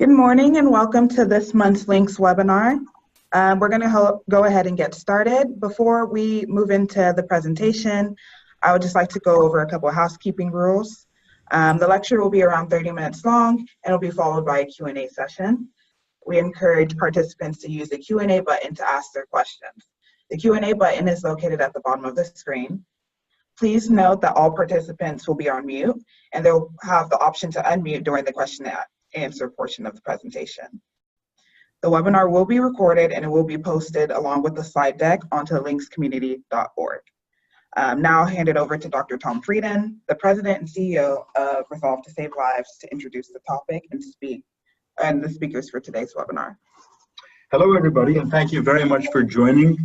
Good morning and welcome to this month's LINKS webinar. We're going to go ahead and get started. Before we move into the presentation, I would just like to go over a couple of housekeeping rules. The lecture will be around 30 minutes long and will be followed by a Q&A session. We encourage participants to use the Q&A button to ask their questions. The Q&A button is located at the bottom of the screen. Please note that all participants will be on mute and they'll have the option to unmute during the question and answer portion of the presentation. The webinar will be recorded and it will be posted along with the slide deck onto linkscommunity.org. Now I'll hand it over to Dr. Tom Frieden, the President and CEO of Resolve to Save Lives, to introduce the topic and the speakers for today's webinar. Hello everybody, and thank you very much for joining.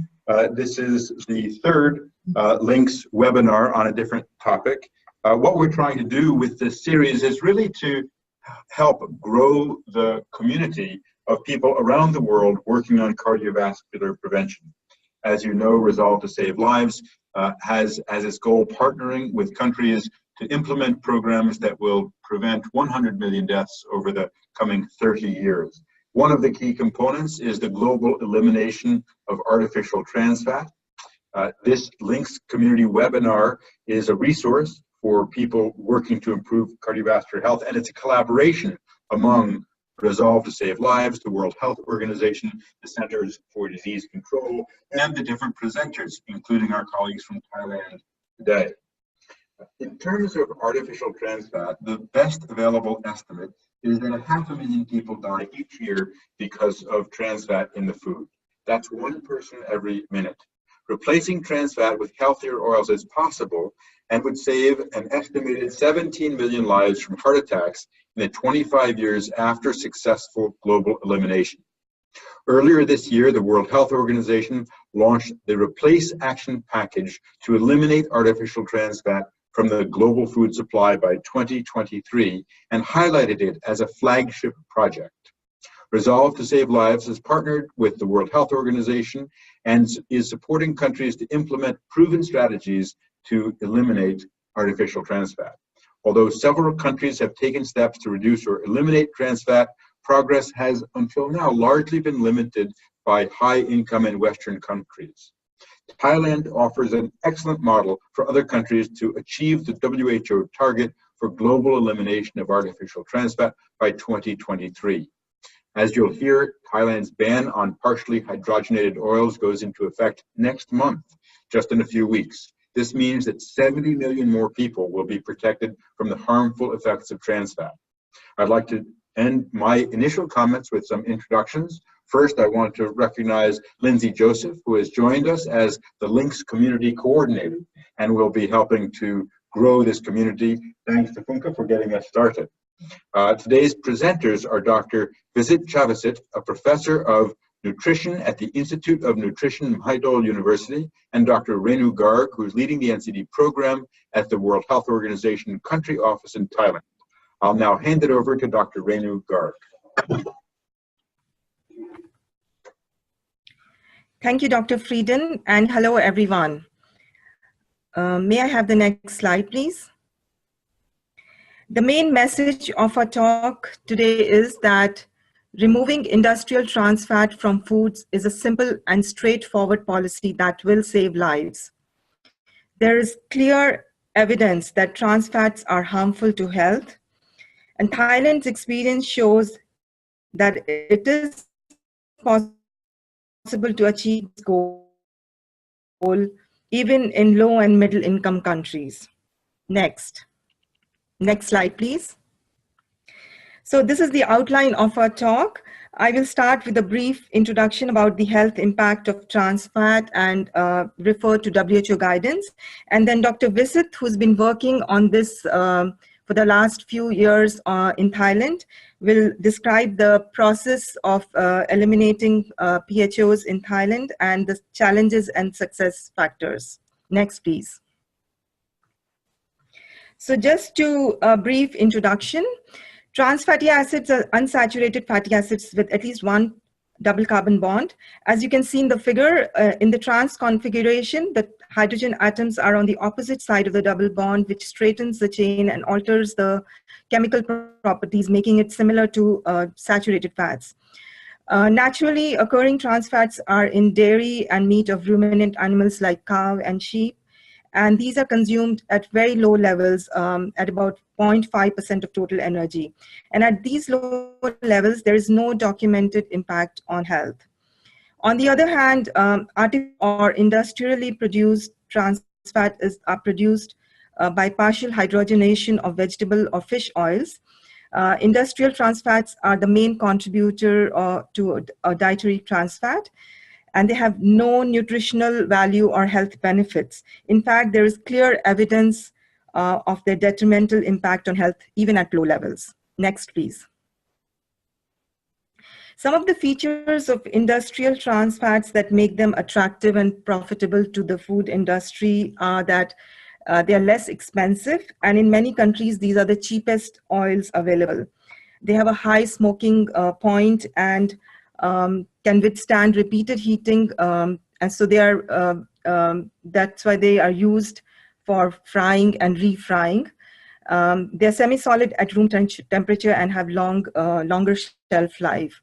This is the third LINKS webinar on a different topic. What we're trying to do with this series is really to help grow the community of people around the world working on cardiovascular prevention. As you know, Resolve to Save Lives has as its goal partnering with countries to implement programs that will prevent 100 million deaths over the coming 30 years. One of the key components is the global elimination of artificial trans fat. This LINKS community webinar is a resource for people working to improve cardiovascular health, and it's a collaboration among Resolve to Save Lives, the World Health Organization, the Centers for Disease Control, and the different presenters, including our colleagues from Thailand today. In terms of artificial trans fat, the best available estimate is that 500,000 people die each year because of trans fat in the food. That's one person every minute. Replacing trans fat with healthier oils is possible and would save an estimated 17 million lives from heart attacks in the 25 years after successful global elimination. Earlier this year, the World Health Organization launched the Replace Action Package to eliminate artificial trans fat from the global food supply by 2023 and highlighted it as a flagship project. Resolve to Save Lives has partnered with the World Health Organization and is supporting countries to implement proven strategies to eliminate artificial trans fat. Although several countries have taken steps to reduce or eliminate trans fat, progress has until now largely been limited by high-income and Western countries. Thailand offers an excellent model for other countries to achieve the WHO target for global elimination of artificial trans fat by 2023. As you'll hear, Thailand's ban on partially hydrogenated oils goes into effect next month, just in a few weeks. This means that 70 million more people will be protected from the harmful effects of trans fat. I'd like to end my initial comments with some introductions. First, I want to recognize Lindsay Joseph, who has joined us as the LINKS Community Coordinator and will be helping to grow this community. Thanks to Funka for getting us started. Today's presenters are Dr. Vizit Chavasit, a professor of nutrition at the Institute of Nutrition, Mahidol University, and Dr. Renu Garg, who is leading the NCD program at the World Health Organization country office in Thailand. I'll now hand it over to Dr. Renu Garg. Thank you, Dr. Frieden, and hello, everyone. May I have the next slide, please? The main message of our talk today is that removing industrial trans fat from foods is a simple and straightforward policy that will save lives. There is clear evidence that trans fats are harmful to health, and Thailand's experience shows that it is possible to achieve this goal even in low and middle income countries. Next slide, please. So this is the outline of our talk. I will start with a brief introduction about the health impact of trans fat and refer to WHO guidance. And then Dr. Vizit, who's been working on this for the last few years in Thailand, will describe the process of eliminating PHOs in Thailand and the challenges and success factors. Next, please. So just to a brief introduction, trans fatty acids are unsaturated fatty acids with at least one double carbon bond. As you can see in the figure, in the trans configuration, the hydrogen atoms are on the opposite side of the double bond, which straightens the chain and alters the chemical properties, making it similar to saturated fats. Naturally occurring trans fats are in dairy and meat of ruminant animals like cow and sheep, and these are consumed at very low levels, at about 0.5% of total energy. And at these low levels, there is no documented impact on health. On the other hand, artificial or industrially produced trans fat are produced by partial hydrogenation of vegetable or fish oils. Industrial trans fats are the main contributor to a dietary trans fat, and they have no nutritional value or health benefits. In fact, there is clear evidence of their detrimental impact on health, even at low levels. Next, please. Some of the features of industrial trans fats that make them attractive and profitable to the food industry are that they are less expensive, and in many countries, these are the cheapest oils available. They have a high smoking point and can withstand repeated heating, and so they are. That's why they are used for frying and refrying. They are semi-solid at room temperature and have longer shelf life.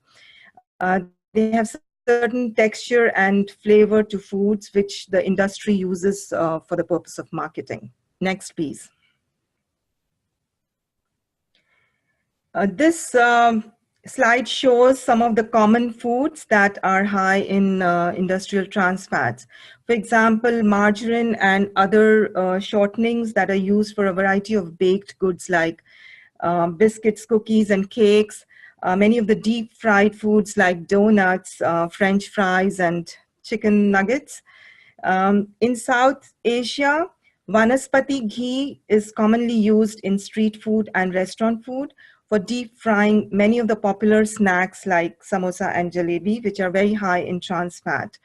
They have certain texture and flavor to foods which the industry uses for the purpose of marketing. Next, please. This slide shows some of the common foods that are high in industrial trans fats. For example, margarine and other shortenings that are used for a variety of baked goods like biscuits, cookies, and cakes. Many of the deep fried foods like donuts, French fries, and chicken nuggets. In South Asia, Vanaspati ghee is commonly used in street food and restaurant food for deep frying many of the popular snacks like samosa and jalebi, which are very high in trans fat.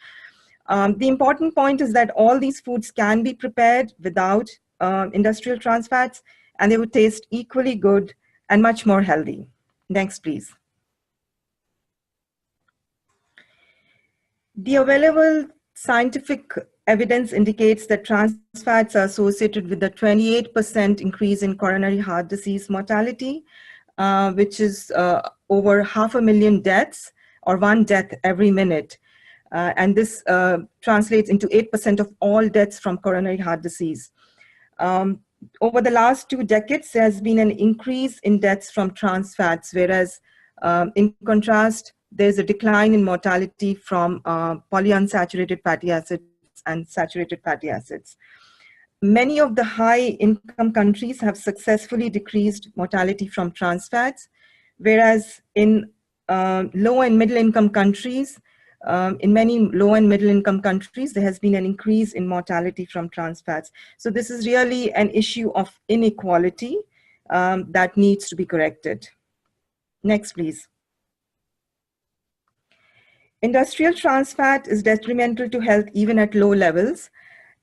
The important point is that all these foods can be prepared without industrial trans fats, and they would taste equally good and much more healthy. Next, please. The available scientific evidence indicates that trans fats are associated with a 28% increase in coronary heart disease mortality, which is over 500,000 deaths, or one death every minute. And this translates into 8% of all deaths from coronary heart disease. Over the last 2 decades, there has been an increase in deaths from trans fats, whereas in contrast, there's a decline in mortality from polyunsaturated fatty acids and saturated fatty acids. Many of the high-income countries have successfully decreased mortality from trans fats, whereas in low and middle-income countries, in many low and middle-income countries, there has been an increase in mortality from trans fats. So this is really an issue of inequality that needs to be corrected. Next, please. Industrial trans fat is detrimental to health even at low levels.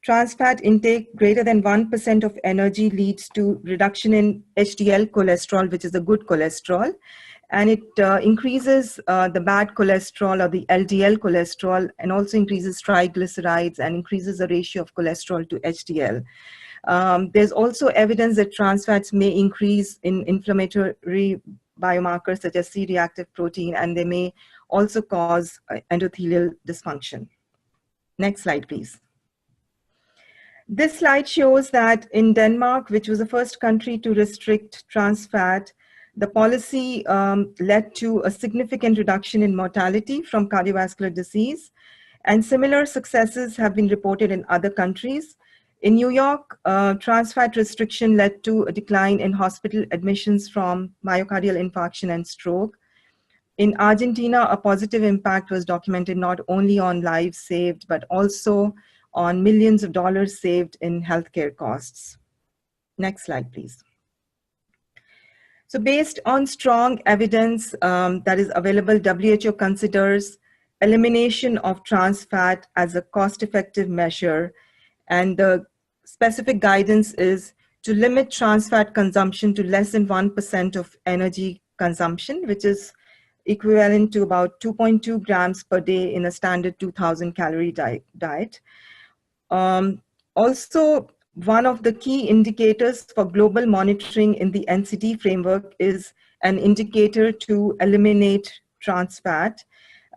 Trans fat intake greater than 1% of energy leads to reduction in HDL cholesterol, which is a good cholesterol, and it increases the bad cholesterol or the LDL cholesterol, and also increases triglycerides and increases the ratio of cholesterol to HDL. There's also evidence that trans fats may increase in inflammatory biomarkers such as C-reactive protein, and they may also cause endothelial dysfunction. Next slide, please. This slide shows that in Denmark, which was the first country to restrict trans fat, the policy led to a significant reduction in mortality from cardiovascular disease, and similar successes have been reported in other countries. In New York, trans fat restriction led to a decline in hospital admissions from myocardial infarction and stroke. In Argentina, a positive impact was documented not only on lives saved, but also on millions of dollars saved in healthcare costs. Next slide, please. So based on strong evidence that is available, WHO considers elimination of trans fat as a cost-effective measure, and the specific guidance is to limit trans fat consumption to less than 1% of energy consumption, which is equivalent to about 2.2 grams per day in a standard 2,000 calorie diet. Also, one of the key indicators for global monitoring in the NCT framework is an indicator to eliminate trans fat.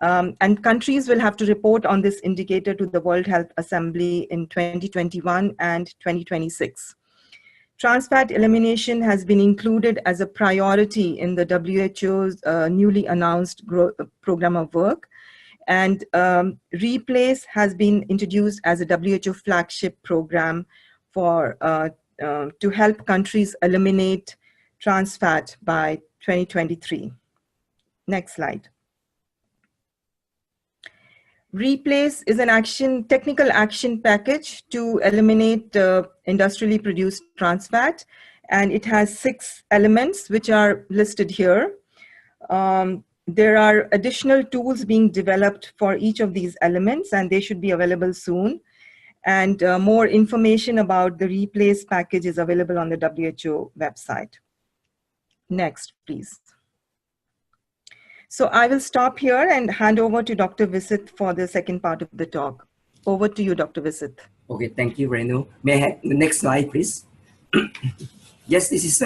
And countries will have to report on this indicator to the World Health Assembly in 2021 and 2026. Trans fat elimination has been included as a priority in the WHO's newly announced program of work. And Replace has been introduced as a WHO flagship program for to help countries eliminate trans fat by 2023. Next slide. Replace is an technical action package to eliminate industrially produced trans fat, and it has 6 elements which are listed here. There are additional tools being developed for each of these elements, and they should be available soon. And more information about the Replace package is available on the WHO website. Next, please. So I will stop here and hand over to Dr. Visit for the second part of the talk. Over to you, Dr. Visit. Okay, thank you, Renu. May I have the next slide, please? Yes, this is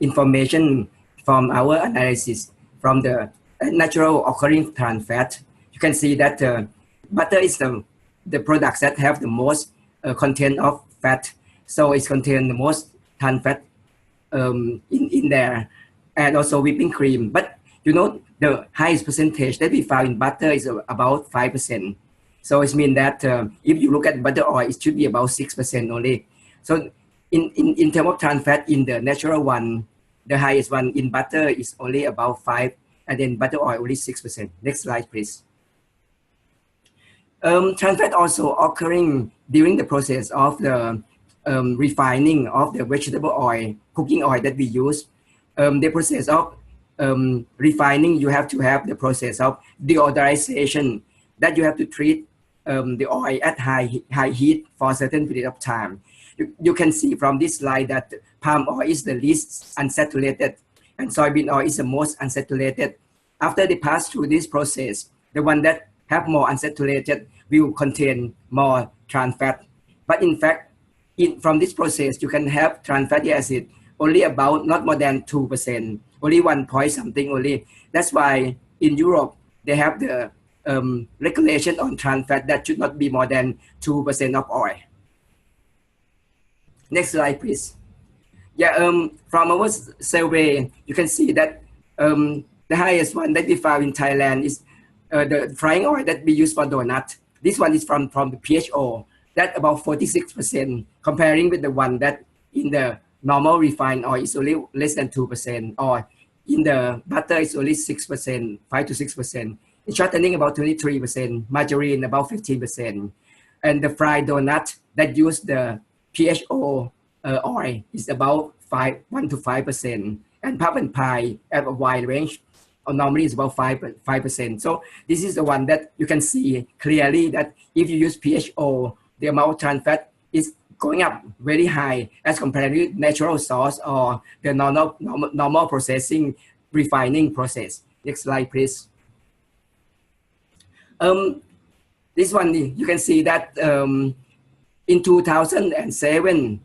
information from our analysis from the natural occurring trans fat. You can see that butter is the products that have the most content of fat. So it contains the most trans fat in there, and also whipping cream. But you know, the highest percentage that we found in butter is about 5%. So it means that if you look at butter oil, it should be about 6% only. So in terms of trans fat, in the natural one, the highest one in butter is only about 5%, and then butter oil only 6%. Next slide, please. Trans fat also occurring during the process of the refining of the vegetable oil, cooking oil that we use. The process of refining, you have to have the process of deodorization, that you have to treat the oil at high heat for a certain period of time. You can see from this slide that palm oil is the least unsaturated and soybean oil is the most unsaturated. After they pass through this process, the one that have more unsaturated will contain more trans fat. But in fact, from this process, you can have trans fatty acid only about not more than 2%, only 1 point something only. That's why in Europe, they have the regulation on trans fat that should not be more than 2% of oil. Next slide, please. Yeah, from our survey, you can see that the highest one that we found in Thailand is the frying oil that we use for donut. This one is from the PHO, that about 46%, comparing with the one that in the normal refined oil is only less than 2%, or in the butter is only 6%, 5 to 6%. In shortening about 23%, margarine about 15%, and the fried donut that use the PHO oil is about 1 to 5%, and puff and pie at a wide range, or normally it's about 5%. So this is the one that you can see clearly that if you use PHO, the amount of trans fat is going up very high as compared with natural source or the normal processing refining process. Next slide, please. This one, you can see that in 2007,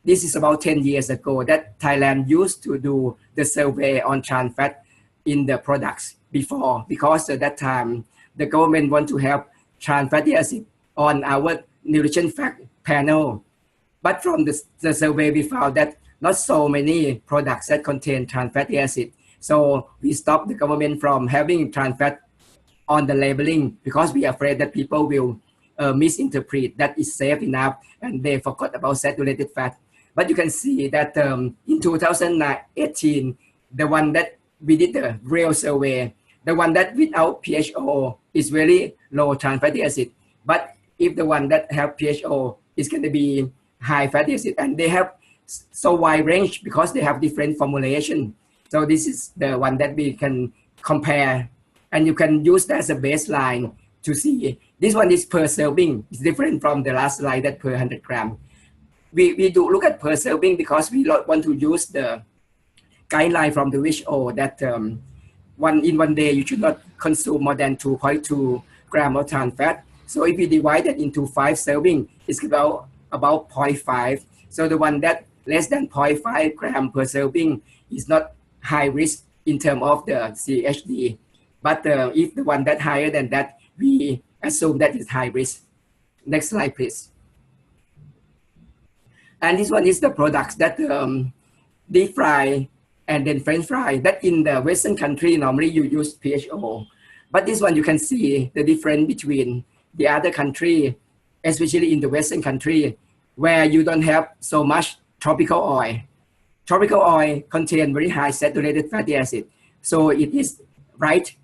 this is about 10 years ago, that Thailand used to do the survey on trans fat in the products before, because at that time, the government want to have trans fatty acid on our nutrition fact panel. But from the survey, we found that not so many products that contain trans fatty acid. So we stopped the government from having trans fat on the labeling because we are afraid that people will misinterpret that is safe enough and they forgot about saturated fat. But you can see that in 2018, the one that we did the real survey, the one that without PHO is very low trans fatty acid. But if the one that have PHO is going to be high fatty acid, and they have so wide range because they have different formulation. So this is the one that we can compare, and you can use that as a baseline to see. This one is per serving. It's different from the last slide that per 100 gram. We do look at per serving because we want to use the guideline from the WHO that in one day you should not consume more than 2.2 grams of trans fat. So if we divide that into 5 serving, it's about about 0.5. So the one that less than 0.5 gram per serving is not high risk in terms of the CHD. But if the one that higher than that, we assume that is high risk. Next slide, please. And this one is the products that deep fry and then French fry. That in the Western country, normally you use PHO. But this one, you can see the difference between the other country, especially in the Western country, where you don't have so much tropical oil. Tropical oil contain very high saturated fatty acid. So it is right.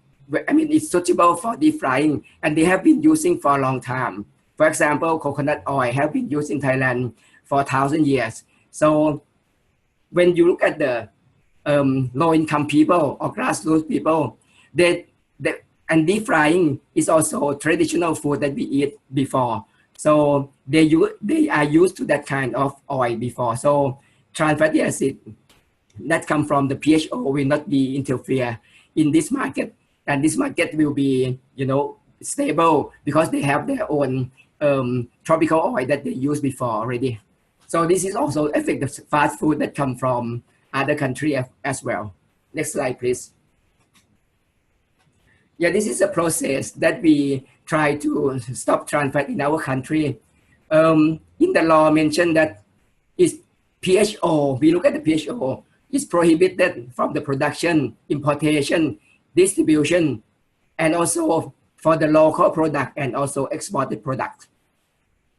I mean, it's suitable for deep frying, and they have been using for a long time. For example, coconut oil have been used in Thailand for 1,000 years. So when you look at the low-income people or grassroots people, and deep frying is also traditional food that we eat before. So they are used to that kind of oil before. So trans fatty acid that come from the PHO will not be interfere in this market. And this market will be, stable because they have their own tropical oil that they used before already. So this is also affect the fast food that come from other country as well. Next slide, please. Yeah, this is a process that we try to stop trans fat in our country. In the law mentioned that is PHO, we look at the PHO, is prohibited from the production, importation, distribution, and also for the local product and also exported product.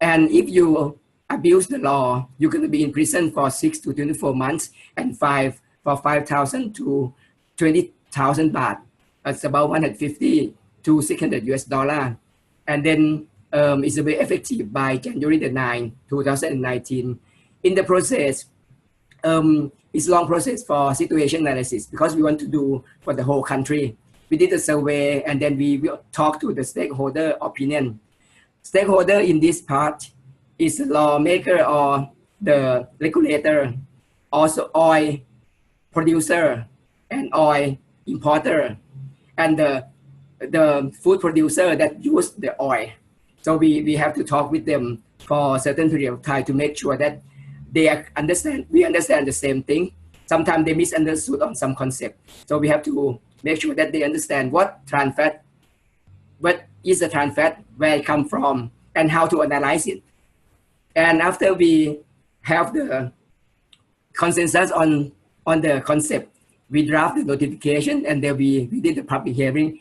And if you abuse the law, you're going to be in prison for 6 to 24 months and fine for 5,000 to 20,000 baht. It's about 150 to 600 US dollar. And then it's very effective by January the 9th, 2019. In the process, it's a long process for situation analysis because we want to do for the whole country. We did a survey and then we will talk to the stakeholder opinion. Stakeholder in this part is the lawmaker or the regulator, also oil producer and oil importer, and the food producer that use the oil. So we have to talk with them for a certain period of time to make sure that we understand the same thing. Sometimes they misunderstood on some concept. So we have to make sure that they understand what trans fat, what is the trans fat, where it come from, and how to analyze it. And after we have the consensus on the concept, we draft the notification and then we did the public hearing.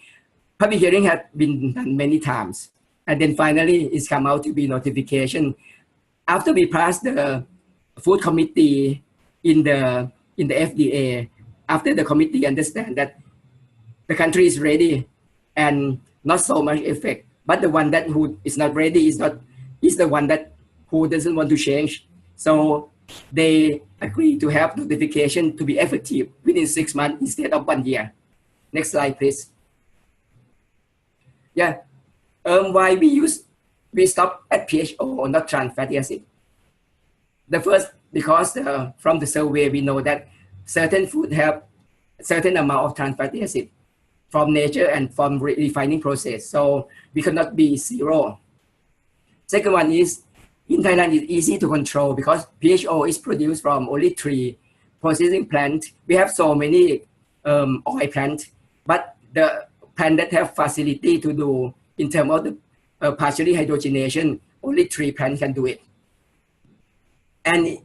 Public hearing has been done many times. And then finally it's come out to be notification. After we passed the food committee in the FDA, after the committee understand that the country is ready and not so much effect, but the one that who is not ready is the one that who doesn't want to change. So they agree to have notification to be effective within 6 months instead of 1 year. Next slide, please. Yeah, why we stop at PHO, not trans fatty acid. The first, because from the survey we know that certain food have certain amount of trans fatty acid from nature and from refining process. So we cannot be zero. Second one is, in Thailand, it's easy to control because PHO is produced from only 3 processing plants. We have so many oil plants, but the plant that have facility to do in terms of the partially hydrogenation, only 3 plants can do it. And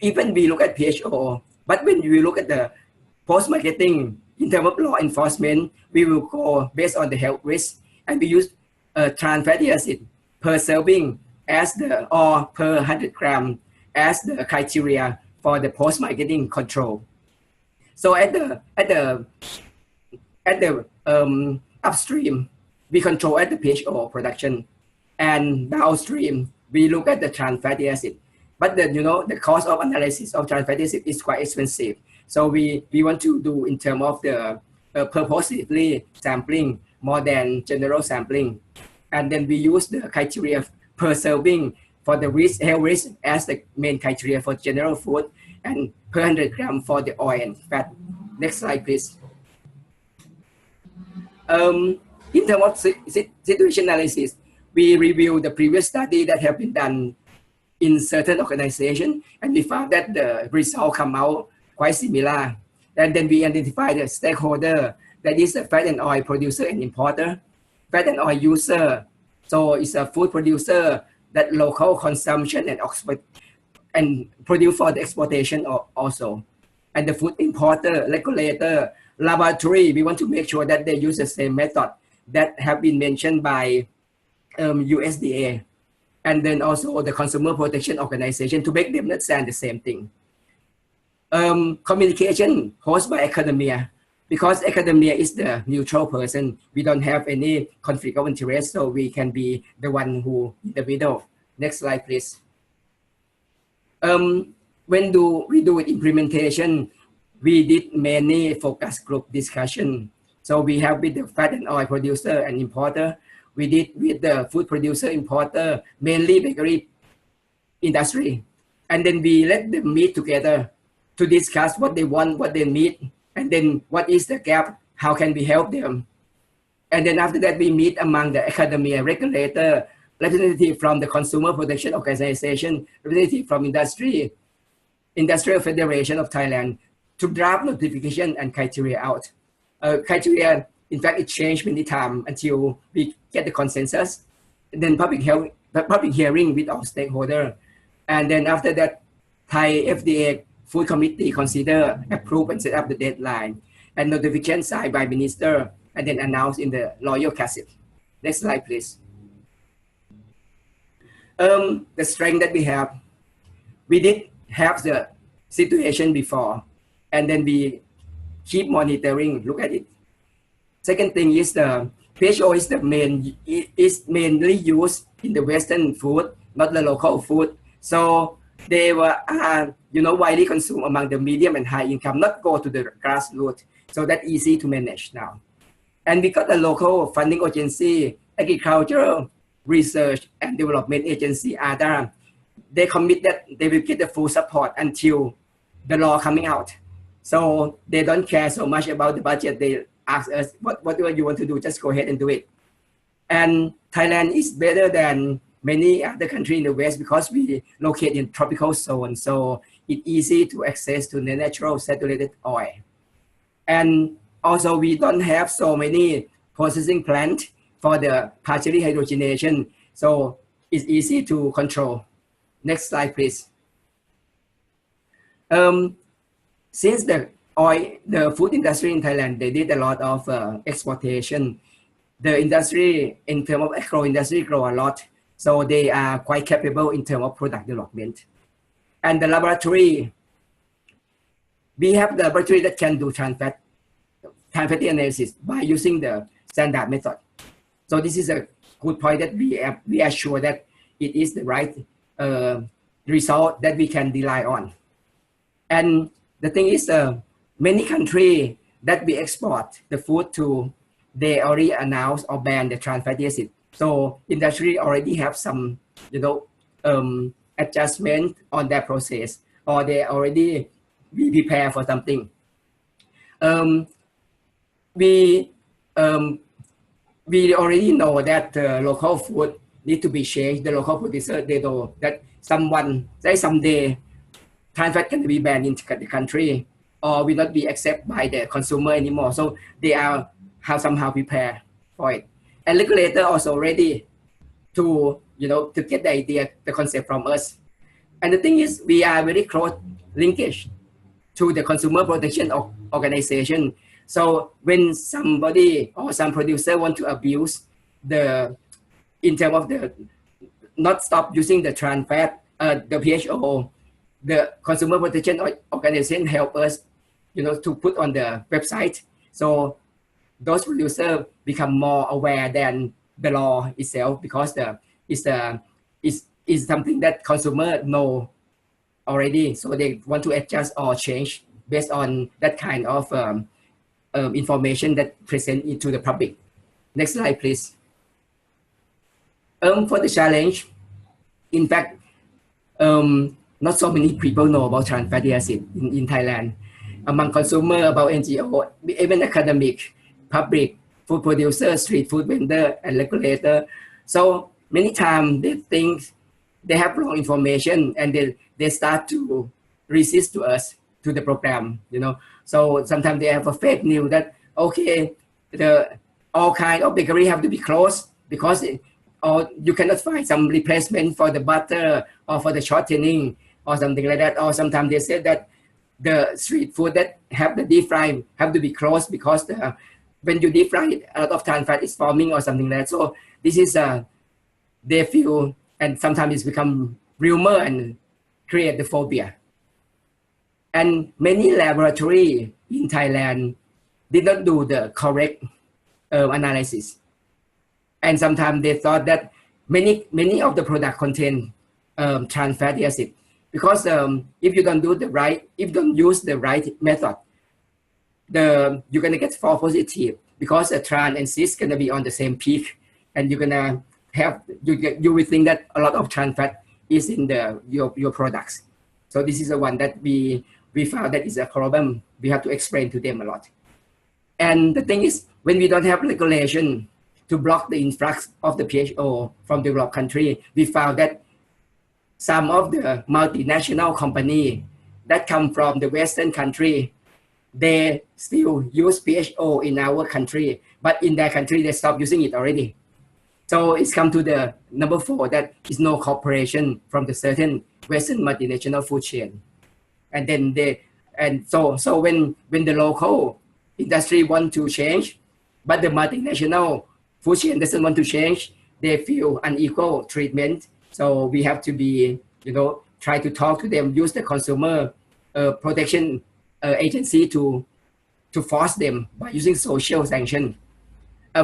even we look at PHO, but when we look at the post-marketing, in terms of law enforcement, we will go based on the health risk, and we use trans fatty acid per serving as or per 100 gram as the criteria for the post-marketing control. So at the upstream, we control at the PHO production, and downstream we look at the trans fatty acid. But the cost of analysis of trans fatty acid is quite expensive. So we want to do in terms of the purposefully sampling more than general sampling, and then we use the criteria per serving for the risk, health risk as the main criteria for general food, and per 100 gram for the oil and fat. Next slide, please. In terms of situation analysis, we review the previous study that have been done in certain organization, and we found that the result come out quite similar. And then we identify the stakeholder, that is a fat and oil producer and importer, fat and oil user, so it's a food producer that local consumption and produce for the exportation also. And the food importer, regulator, laboratory, we want to make sure that they use the same method that have been mentioned by USDA. And then also the consumer protection organization to make them understand the same thing. Communication hosted by academia, because academia is the neutral person. We don't have any conflict of interest, so we can be the one who in the middle. Next slide, please. When we do implementation, we did many focus group discussion. So we have with the fat and oil producer and importer. We did with the food producer, importer, mainly bakery industry. And then we let them meet together to discuss what they want, what they need, and then what is the gap, how can we help them. And then after that, we meet among the academia, regulator, representative from the Consumer Protection Organization, representative from industry, Industrial Federation of Thailand, to draft notification and criteria out. Criteria, in fact, it changed many times until we get the consensus. And then public hearing with all stakeholders. And then after that, Thai FDA Food Committee consider, approve, and set up the deadline. And notification signed by minister, and then announced in the Royal Gazette. Next slide, please. The strength that we have, we did have the situation before, and then we keep monitoring, look at it. Second thing is the PHO is mainly used in the Western food, not the local food. So they were, widely consumed among the medium and high income, not go to the grassroots. So that's easy to manage now. And we got a local funding agency, Agricultural Research and Development Agency, ADA. They commit that they will get the full support until the law coming out. So they don't care so much about the budget. They ask us, whatever you want to do, just go ahead and do it. And Thailand is better than many other countries in the West because we locate in tropical zone. So it's easy to access to the natural saturated oil. And also we don't have so many processing plants for the partially hydrogenation. So it's easy to control. Next slide, please. Since the food industry in Thailand, they did a lot of exportation. The industry, in terms of agro industry, grow a lot. So they are quite capable in terms of product development. And the laboratory, we have the laboratory that can do trans fatty analysis by using the standard method. So this is a good point that we are sure that it is the right result that we can rely on. And the thing is, many countries that we export the food to, they already announced or ban the trans fatty acid. So industry already have some, adjustment on that process, or they already be prepared for something. We already know that local food need to be changed. The local producer, they know that someday trans fat can be banned in the country or will not be accepted by the consumer anymore. So they are somehow prepared for it. And regulator also ready to, to get the idea, the concept from us. And the thing is, we are very close linkage to the consumer protection organization. So when somebody or some producer want to abuse in terms of not stop using the trans fat, the PHO, the consumer protection organization help us, to put on the website. So those producers become more aware than the law itself, because it's something that consumer know already. So they want to adjust or change based on that kind of information that present into the public. Next slide, please. For the challenge, in fact, not so many people know about trans fatty acid in Thailand. Among consumer, about NGO, even academic, public, food producer, street food vendor, and regulator. So many times they think they have wrong information, and they start to resist to us, to the program, you know. So sometimes they have a fake news that, okay, all kind of bakery have to be closed because or you cannot find some replacement for the butter or for the shortening or something like that. Or sometimes they say that the street food that have the deep fry have to be closed because when you deep fry it, a lot of trans fat is forming or something like that. So this is they feel, and sometimes it's become rumor and create the phobia. And many laboratories in Thailand did not do the correct analysis. And sometimes they thought that many of the product contain trans fatty acid, because if you don't use the right method, you're gonna get false positive, because the trans and cis gonna be on the same peak, and you're gonna have you will think that a lot of trans fat is in your products. So this is the one that we found that is a problem. We have to explain to them a lot. And the thing is, when we don't have regulation to block the influx of the PHO from the developed country, we found that some of the multinational companies that come from the Western country, they still use PHO in our country, but in their country, they stop using it already. So it's come to the number 4, that is no cooperation from the certain Western multinational food chain. And then so when the local industry want to change, but the multinational food chain doesn't want to change, they feel unequal treatment. So we have to be, try to talk to them, use the consumer protection agency to force them by using social sanction.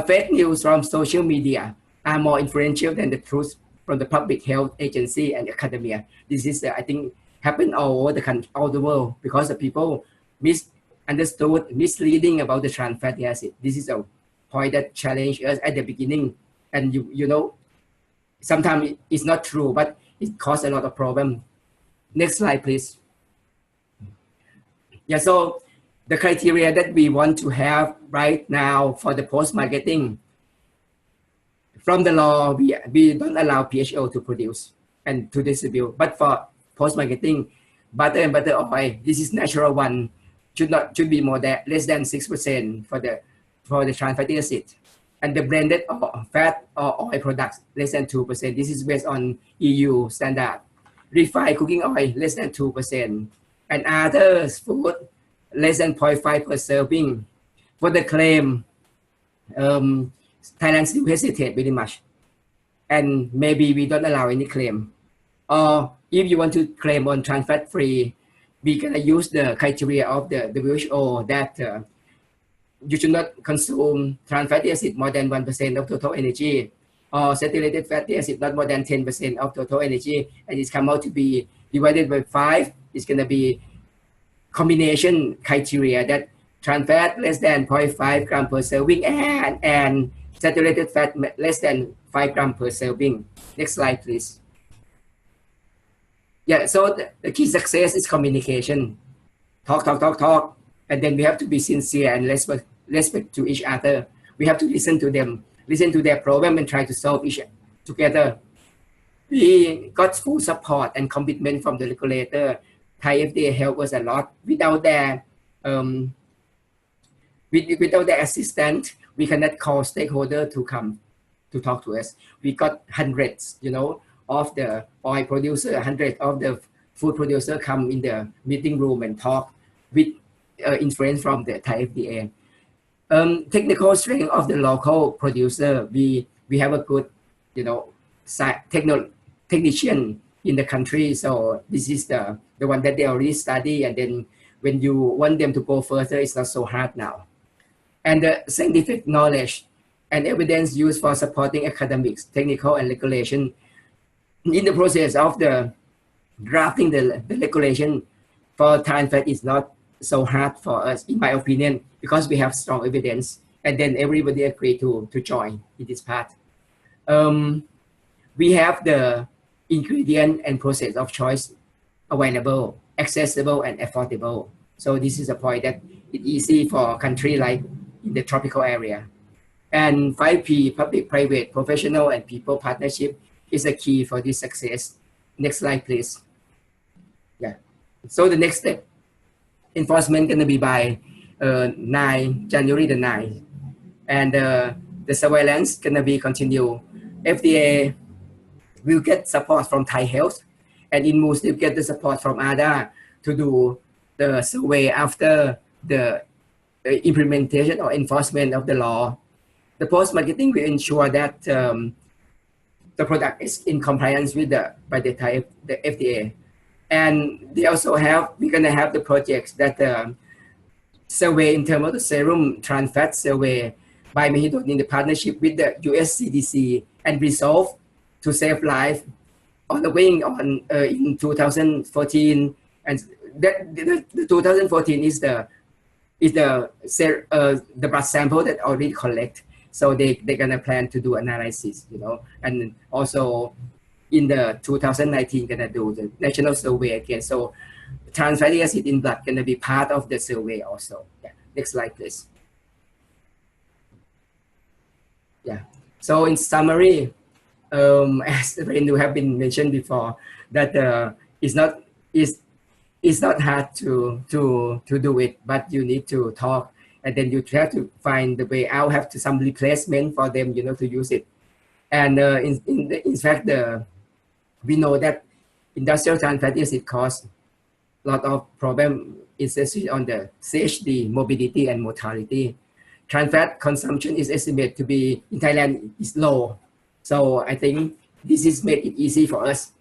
Fake news from social media are more influential than the truth from the public health agency and academia. This is, I think, happen all over all the world, because the people misunderstood, misleading about the trans fatty acid. This is a point that challenged us at the beginning. And sometimes it's not true, but it caused a lot of problem. Next slide, please. Yeah, so the criteria that we want to have right now for the post-marketing, from the law, we don't allow PHO to produce and to distribute. But for post-marketing, butter and butter oil, this is natural one, should be less than 6% for the trans fatty acid. And the blended fat or oil products, less than 2%. This is based on EU standard. Refined cooking oil, less than 2%. And other food, less than 0.5 per serving. For the claim, Thailand still hesitate very much. And maybe we don't allow any claim. Or if you want to claim on trans fat free, we can use the criteria of the WHO that you should not consume trans fatty acid more than 1% of total energy, or saturated fatty acid not more than 10% of total energy, and it's come out to be divided by 5. It's going to be combination criteria that trans fat less than 0.5 gram per serving and saturated fat less than 5 gram per serving. Next slide, please. Yeah, so the key success is communication. Talk, and then we have to be sincere and respect to each other. We have to listen to them, listen to their problem, and try to solve each together. We got full support and commitment from the regulator. Thai FDA helped us a lot. Without their assistance, we cannot call stakeholder to come to talk to us. We got hundreds, of the oil producer, hundreds of the food producer come in the meeting room and talk with influence from the Thai FDA. Technical strength of the local producer, we have a good, technician in the country. So this is the one that they already study, and then when you want them to go further, it's not so hard now. And the scientific knowledge and evidence used for supporting academics, technical, and regulation. In the process of the drafting the regulation for trans fat is not so hard for us, in my opinion, because we have strong evidence, and then everybody agreed to join in this part. We have the ingredient and process of choice available, accessible, and affordable. So this is a point that it's easy for a country like in the tropical area. And 5P, public, private, professional, and people partnership is a key for this success. Next slide, please. Yeah. So the next step, enforcement gonna be by 9 January the 9th, and the surveillance gonna be continue. FDA will get support from Thai Health, and InMoves will get the support from ADA to do the survey after the implementation or enforcement of the law. The post-marketing will ensure that the product is in compliance with the FDA. And they also we're gonna have the projects that survey in terms of the serum trans fat survey by Mehidot in the partnership with the US CDC and Resolve to save life on the wing on in 2014. And that the 2014 is the blood sample that already collect. So they're gonna plan to do analysis, you know, and also in the 2019 gonna do the national survey again. So trans fatty acid in blood gonna be part of the survey also. Yeah. Next slide, please. Yeah. So in summary, as Renu have been mentioned before, that it's not hard to do it, but you need to talk, and then you have to find the way out. Have to some replacement for them, you know, to use it. And in fact, we know that industrial trans fatty acid cause a lot of problem, especially on the CHD, morbidity and mortality. Trans fat consumption is estimated to be in Thailand is low. So I think this is made it easy for us.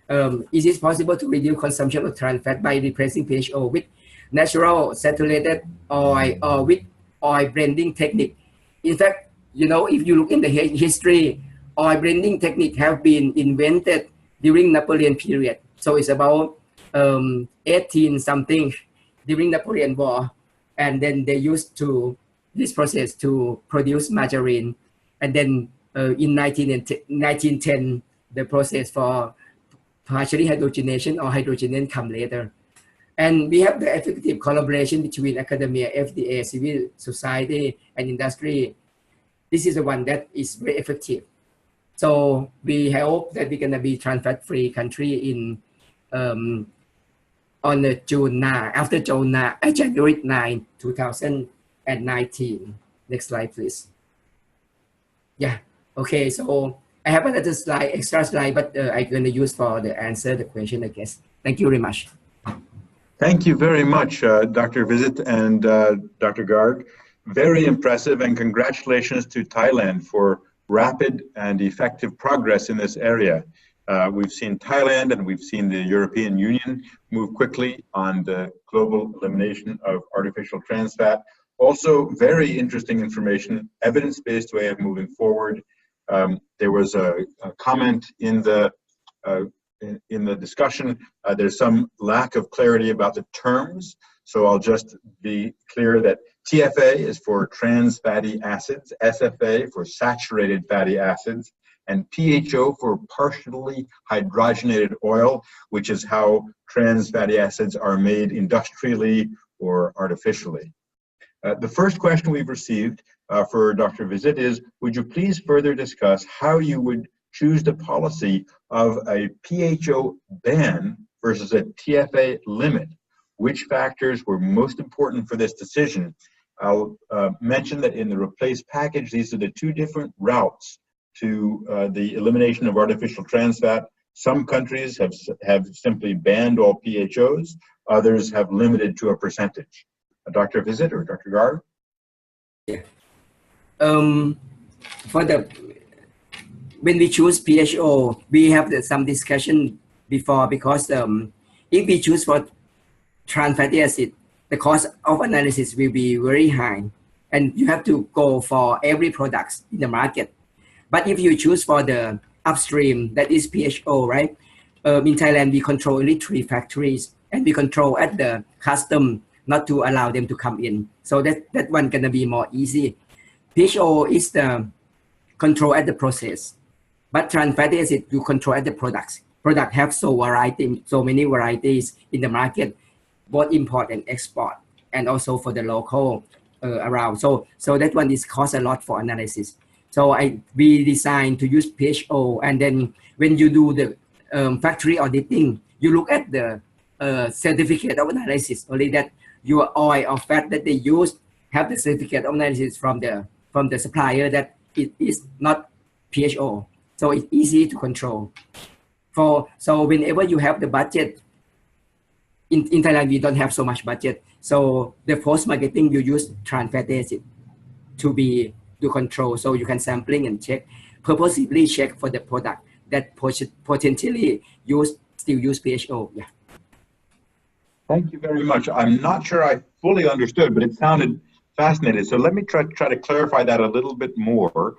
Is it possible to reduce consumption of trans fat by replacing PHO with natural saturated oil or with oil blending technique? In fact, you know, if you look in the history, oil blending technique have been invented during Napoleon period. So it's about 18 something during Napoleon War, and then they used this process to produce margarine, and then in 1910 the process for partially hydrogenation or hydrogenation come later. And we have the effective collaboration between academia, FDA, civil society, and industry. This is the one that is very effective. So we hope that we're gonna be trans fat free country in on the January 9, 2019. Next slide, please. Yeah. Okay. So I have another slide, extra slide, but I'm gonna use for the answer the question, I guess. Thank you very much. Thank you very much, Dr. Visit and Dr. Garg. Very impressive, and congratulations to Thailand for rapid and effective progress in this area. We've seen Thailand and we've seen the European Union move quickly on the global elimination of artificial trans fat. Also, very interesting information, evidence-based way of moving forward. There was a comment in the discussion. There's some lack of clarity about the terms, so I'll just be clear that TFA is for trans fatty acids, SFA for saturated fatty acids, and PHO for partially hydrogenated oil, which is how trans fatty acids are made industrially or artificially. The first question we've received for Dr. Visit is, would you please further discuss how you would choose the policy of a PHO ban versus a TFA limit? Which factors were most important for this decision? I'll mention that in the replace package, these are the two different routes to the elimination of artificial trans fat. Some countries have simply banned all PHOs, others have limited to a percentage. Dr. Visit or Dr. Garg? Yeah. When we choose PHO, we have some discussion before, because if we choose for trans fatty acid, the cost of analysis will be very high, and you have to go for every product in the market. But if you choose for the upstream, that is PHO, right? In Thailand, we control only 3 factories, and we control at the custom not to allow them to come in. So that one gonna be more easy. PHO is the control at the process, but trans fatty acid you control at the products. Product have so many varieties in the market, both import and export, and also for the local around. So that one is cost a lot for analysis. So we designed to use PHO, and then when you do the factory auditing, you look at the certificate of analysis, only that your oil or fat that they use have the certificate of analysis from the supplier that it is not PHO. So it's easy to control. So whenever you have the budget, in Thailand, we don't have so much budget. So the post-marketing, you use trans fatty acid to control. So you can sampling and check, purposely check for the product that potentially still use PHO. Yeah. Thank you very much. I'm not sure I fully understood, but it sounded fascinating. So let me try to clarify that a little bit more.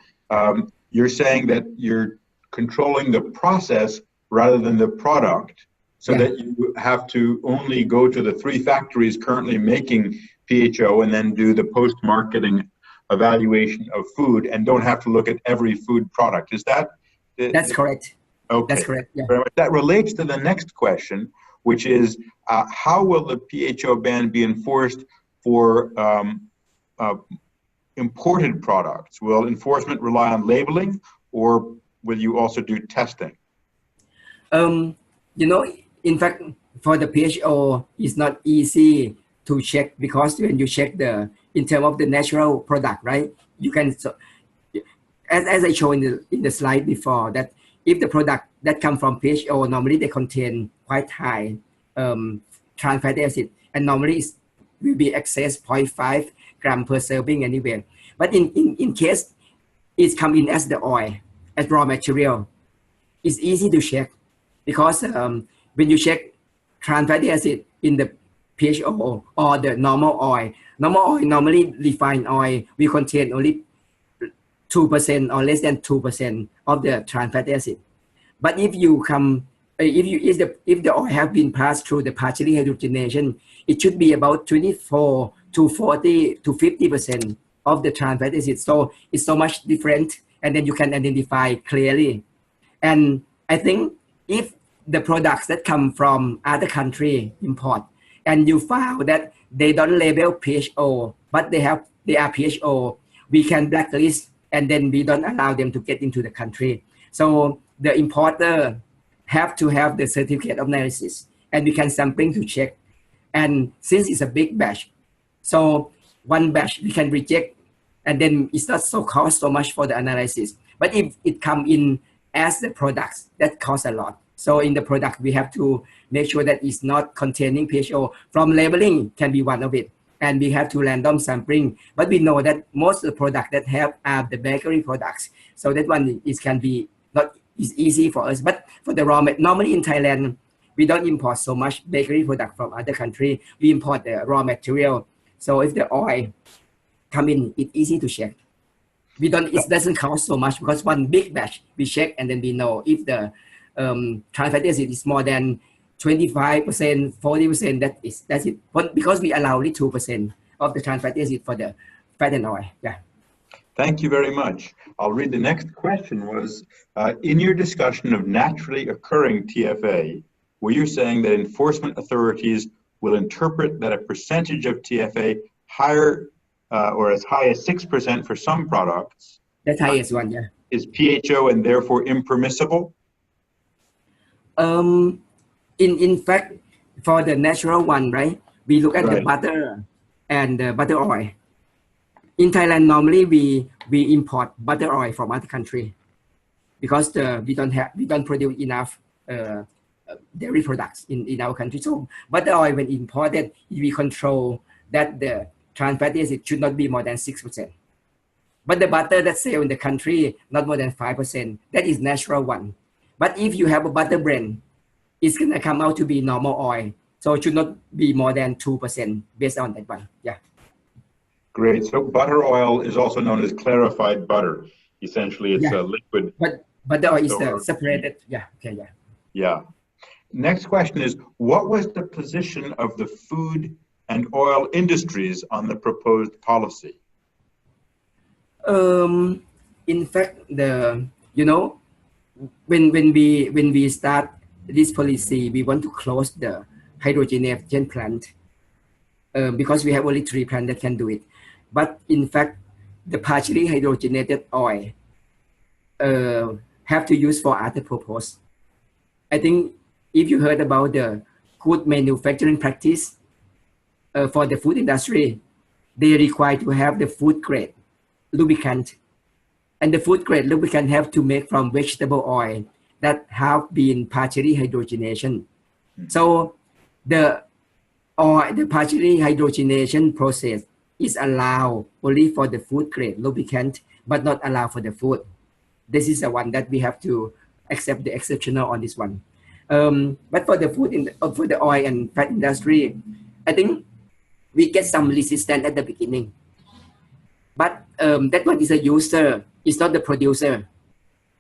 You're saying that you're controlling the process rather than the product, so that you have to only go to the 3 factories currently making PHO and then do the post-marketing evaluation of food and don't have to look at every food product. Is that? That's correct. Okay. That's correct. Yeah. That relates to the next question, which is how will the PHO ban be enforced for imported products? Will enforcement rely on labeling, or will you also do testing? In fact, for the PHO, it's not easy to check, because when you check in terms of the natural product, right? You can, as I showed in the slide before, that if the product that come from PHO, normally they contain quite high trans fatty acid, and normally will be excess 0.5 gram per serving anywhere. But in case it's come in as the oil, as raw material, it's easy to check, because when you check trans fatty acid in the PHO or the normal oil, normally refined oil will contain only 2% or less than 2% of the trans fatty acid. But if the oil have been passed through the partially hydrogenation, it should be about 24 to 40 to 50% of the trans fatty acid. So it's so much different, and then you can identify clearly. And I think if the products that come from other country import, and you found that they don't label PHO, but they are PHO, we can blacklist, and then we don't allow them to get into the country. So the importer have to have the certificate of analysis, and we can sampling to check. And since it's a big batch, so one batch we can reject, and then it's not cost so much for the analysis. But if it come in as the products, that costs a lot. So in the product, we have to make sure that it's not containing PHO. From labeling can be one of it, and we have to random sampling. But we know that most of the products that have are the bakery products. So that one can be not is easy for us. But for the normally in Thailand, we don't import so much bakery product from other country. We import the raw material. So if the oil come in, it's easy to check. It doesn't cost so much, because one big batch we check, and then we know if the trans fatty acid is more than 25%, 40%. That's it. But because we allow only 2% of the trans fatty acid for the fat and oil. Yeah. Thank you very much. I'll read the next question. Was in your discussion of naturally occurring TFA, were you saying that enforcement authorities will interpret that a percentage of TFA higher or as high as 6% for some products, that's highest one, yeah, is PHO and therefore impermissible? In fact, for the natural one, right, we look at the butter and the butter oil. In Thailand, normally we import butter oil from other country, because we don't produce enough dairy products in our country. So butter oil, when imported, we control that the trans fatty acid should not be more than 6%. But the butter that sell in the country, not more than 5%. That is natural one. But if you have a butter blend, it's gonna come out to be normal oil. So it should not be more than 2% based on that one. Yeah. Great. So butter oil is also known as clarified butter. Essentially, it's a liquid. But butter oil is separated. Yeah. Okay. Yeah. Yeah. Next question is, what was the position of the food and oil industries on the proposed policy? In fact, when we start this policy, we want to close the hydrogenation plant because we have only 3 plants that can do it. But in fact, the partially hydrogenated oil have to use for other purpose. I think if you heard about the good manufacturing practice for the food industry, they require to have the food grade lubricant, and the food grade lubricant have to make from vegetable oil that have been partially hydrogenation. So the partially hydrogenation process is allowed only for the food grade lubricant, but not allowed for the food. This is the one that we have to accept the exceptional on this one. But for the for the oil and fat industry, I think we get some resistance at the beginning. But that one is a user, it's not the producer.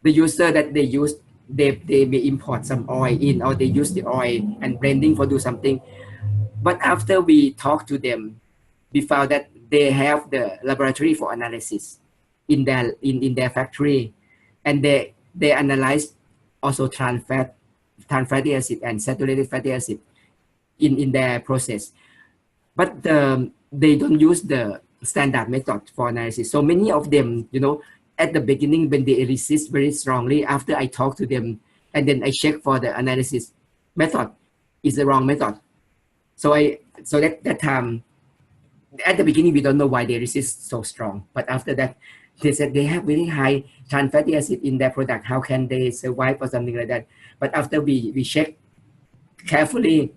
The user that they use, they may import some oil in, or they use the oil and blending for do something. But after we talk to them, we found that they have the laboratory for analysis in their factory, and they analyze also trans fatty acid and saturated fatty acid in their process. But they don't use the standard method for analysis. So many of them, you know, at the beginning when they resist very strongly, after I talk to them and then I check for the analysis method is the wrong method. So that time, at the beginning, we don't know why they resist so strong. But after that, they said they have very high trans fatty acid in their product. How can they survive or something like that? But after we check carefully,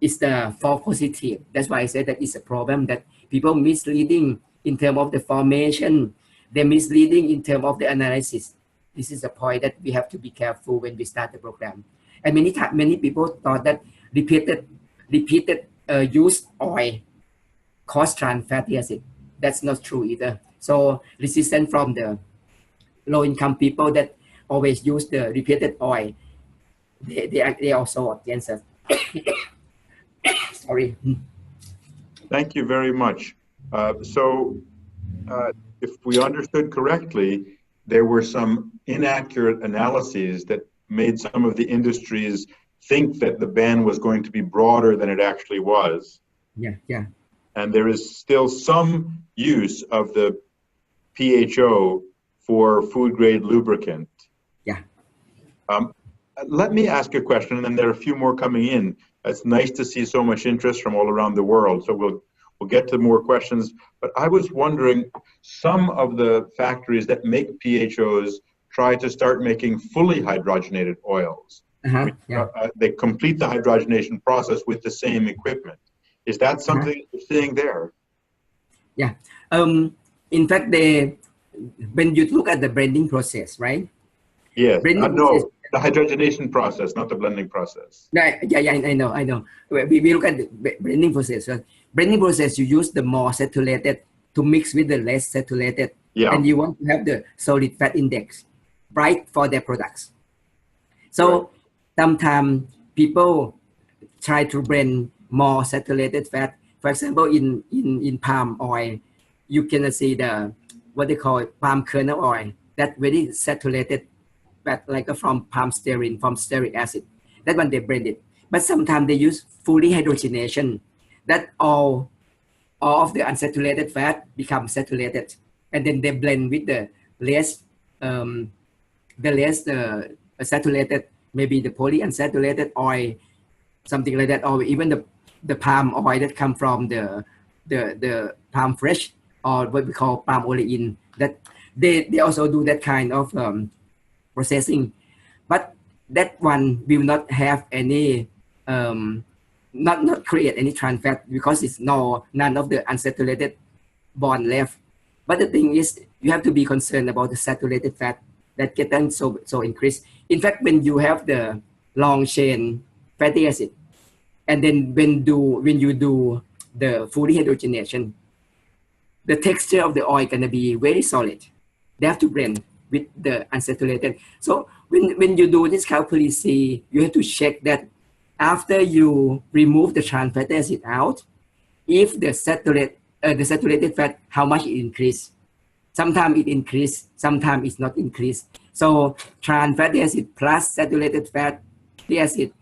it's the false positive. That's why I said that it's a problem that people misleading in terms of the formation. They're misleading in terms of the analysis. This is a point that we have to be careful when we start the program. And many people thought that repeated use oil cause trans fatty acid. That's not true either. So resistance from the low-income people that always use the repeated oil, they also against us. Sorry. Thank you very much. If we understood correctly, there were some inaccurate analyses that made some of the industries think that the ban was going to be broader than it actually was. Yeah. And there is still some use of the PHO for food grade lubricant. Yeah. Let me ask a question, and there are a few more coming in. It's nice to see so much interest from all around the world. So we'll get to more questions. But I was wondering, some of the factories that make PHOs try to start making fully hydrogenated oils. They complete the hydrogenation process with the same equipment. Is that something you're seeing there? Yeah. In fact, when you look at the blending process, right? Yes. No, the hydrogenation process, not the blending process. Yeah, I know. We look at the blending process. Right? Blending process, you use the more saturated to mix with the less saturated. Yeah. And you want to have the solid fat index, right, for their products. So sometimes people try to blend more saturated fat. For example, in palm oil, you can see what they call palm kernel oil, that very saturated fat, like from palm stearin, from stearic acid. That one they blend it. But sometimes they use fully hydrogenation, that all of the unsaturated fat become saturated, and then they blend with the less saturated, maybe the polyunsaturated oil, something like that, or even the palm oil that come from the palm fresh, or what we call palm olein. That they also do that kind of processing, but that one will not have any not create any trans fat, because it's none of the unsaturated bond left. But the thing is, you have to be concerned about the saturated fat that getting so increased. In fact, when you have the long chain fatty acid, and then when you do the fully hydrogenation, the texture of the oil gonna be very solid. They have to blend with the unsaturated. So when you do this calculation, you have to check that after you remove the trans fatty acid out, if the saturated fat, how much it increase. Sometimes it increase, sometimes it's not increase. So trans fatty acid plus saturated fatty acid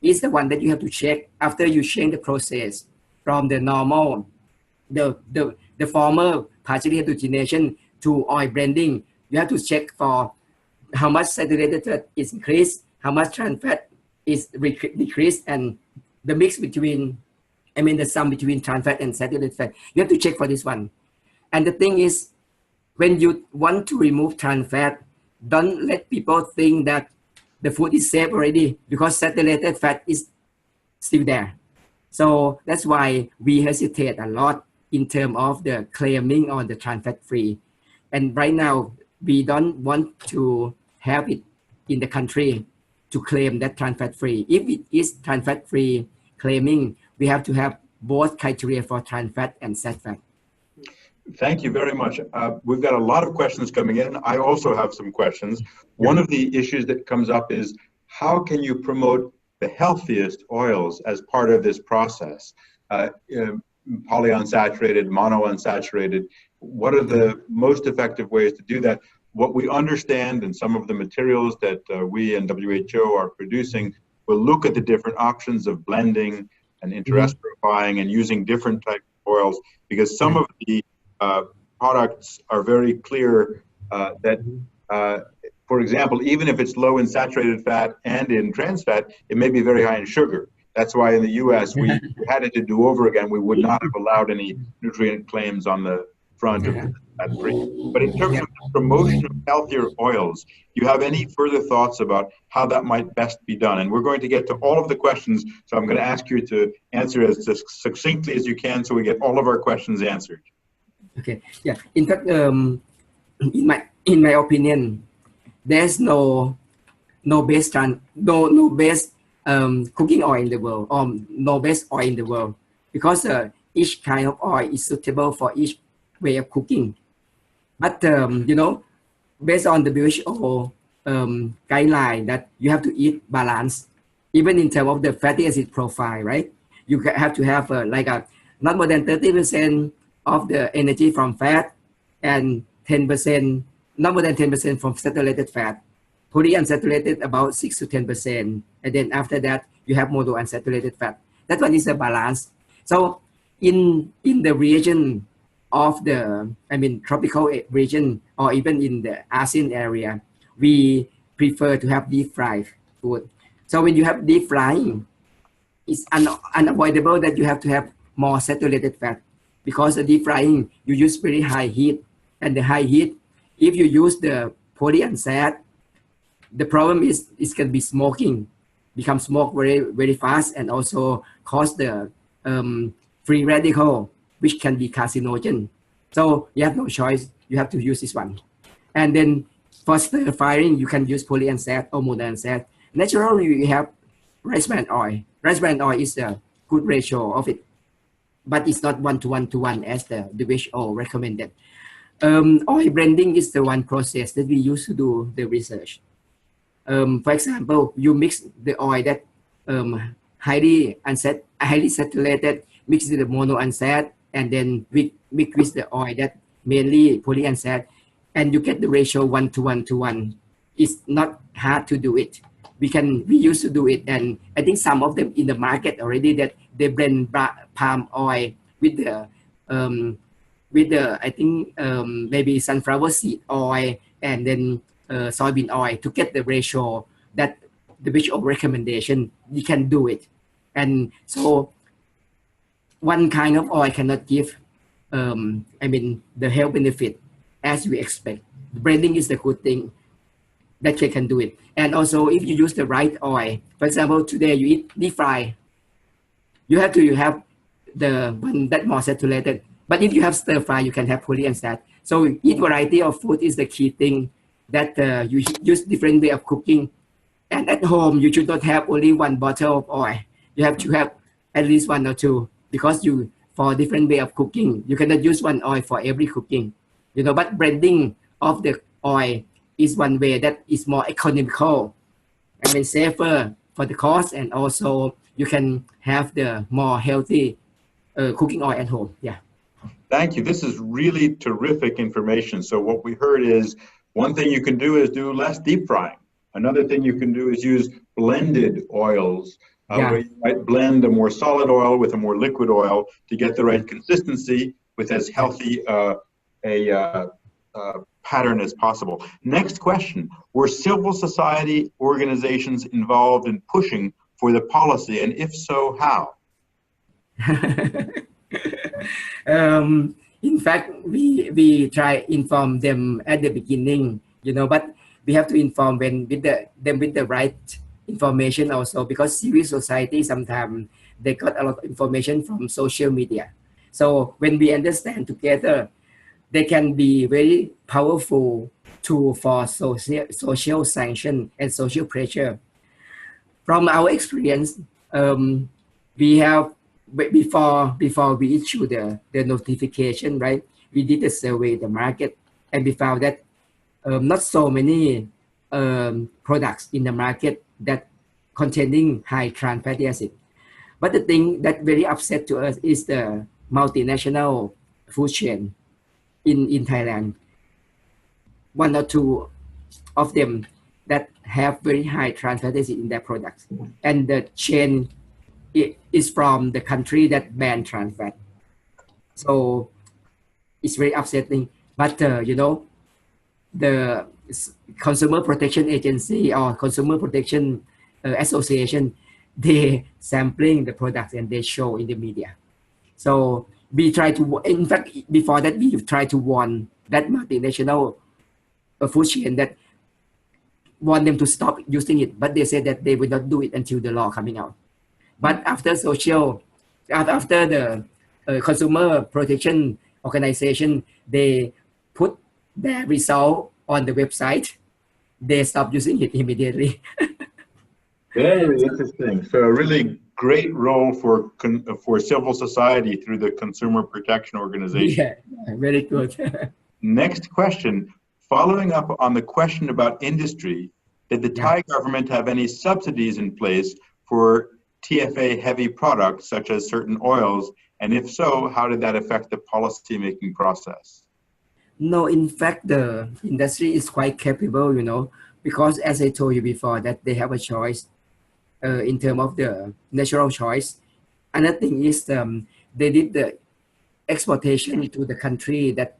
is the one that you have to check after you change the process from the normal, the former partially hydrogenation to oil blending. You have to check for how much saturated fat is increased, how much trans fat is decreased, and the mix between, I mean the sum between trans fat and saturated fat, you have to check for this one. And the thing is, when you want to remove trans fat, don't let people think that the food is safe already, because saturated fat is still there. So that's why we hesitate a lot in terms of the claiming on the trans fat free. And right now, we don't want to have it in the country to claim that trans fat free. If it is trans fat free claiming, we have to have both criteria for trans fat and sat fat. Thank you very much. We've got a lot of questions coming in. I also have some questions. One of the issues that comes up is, how can you promote the healthiest oils as part of this process? Polyunsaturated, monounsaturated, what are the most effective ways to do that? What we understand, and some of the materials that we and WHO are producing will look at the different options of blending and interestifying and using different types of oils, because some of the products are very clear that, for example, even if it's low in saturated fat and in trans fat, it may be very high in sugar. That's why in the US, we had it to do over again. We would not have allowed any nutrient claims on the front of fat free. But in terms of the promotion of healthier oils, do you have any further thoughts about how that might best be done? And we're going to get to all of the questions, so I'm going to ask you to answer as succinctly as you can so we get all of our questions answered. Okay, yeah. In fact, in my opinion, there's no best cooking oil in the world, or no best oil in the world, because each kind of oil is suitable for each way of cooking. But you know, based on the WHO guideline that you have to eat balance, even in terms of the fatty acid profile, right? You have to have not more than 30% of the energy from fat, and 10%, not more than 10% from saturated fat. Polyunsaturated about 6 to 10%, and then after that you have monounsaturated fat. That one is a balance. So in the region of the, I mean, tropical region, or even in the ASEAN area, we prefer to have deep fried food. So when you have deep frying, it's unavoidable that you have to have more saturated fat, because the deep frying, you use very high heat, and the high heat, if you use the polyunsat, the problem is it can be smoking, become smoke very, very fast, and also cause the free radical, which can be carcinogen. So you have no choice, you have to use this one. And then for stir frying, you can use polyunsat or monounsat. Naturally, we have rice bran oil. Rice bran oil is a good ratio of it, but it's not 1:1 as the WHO recommended. Oil blending is the one process that we use to do the research. For example, you mix the oil that highly saturated, mix with the monounsat, and then we mix with the oil that mainly polyunsat, and you get the ratio 1:1. It's not hard to do it. We used to do it, and I think some of them in the market already that they blend palm oil with the I think maybe sunflower seed oil, and then soybean oil to get the ratio that the WHO recommendation. You can do it, and so one kind of oil cannot give I mean the health benefit as we expect. Blending is the good thing that they can do it. And also, if you use the right oil, for example, today you eat deep fry, you have the one that more saturated. But if you have stir fry, you can have polyunsat. So eat variety of food is the key thing, that you use different way of cooking. And at home, you should not have only one bottle of oil. You have to have at least 1 or 2, because for different way of cooking, you cannot use one oil for every cooking. You know, but blending of the oil is one way that is more economical, I mean safer for the cost, and also you can have the more healthy cooking oil at home. Yeah. Thank you. This is really terrific information. So what we heard is, one thing you can do is do less deep frying. Another thing you can do is use blended oils, where you might blend a more solid oil with a more liquid oil to get the right consistency with as healthy a pattern as possible. Next question: were civil society organizations involved in pushing for the policy, and if so, how? In fact, we try inform them at the beginning, you know, but we have to inform them with the right information also, because civil society sometimes they got a lot of information from social media. So when we understand together, they can be very powerful tool for social sanction and social pressure. From our experience, we have before we issue the notification, right? We did a survey the market, and we found that not so many products in the market that containing high trans fatty acid. But the thing that very upset to us is the multinational food chain in Thailand. One or two of them that have very high trans fatty acid in their products, and the chain is from the country that banned trans fat. So it's very upsetting. But you know, the Consumer Protection Agency or Consumer Protection Association, they sampling the products and they show in the media. So we try to, in fact, before that we try to warn that multinational food chain, that want them to stop using it, but they said that they will not do it until the law coming out. But after the Consumer Protection Organization, they put their result on the website, they stopped using it immediately. Very interesting. So a really great role for civil society through the Consumer Protection Organization. Yeah, very good. Next question. Following up on the question about industry, did the Thai government have any subsidies in place for TFA heavy products such as certain oils? And if so, how did that affect the policy-making process? No, in fact, the industry is quite capable, you know, because as I told you before, that they have a choice in terms of the natural choice. Another thing is they did the exportation to the country that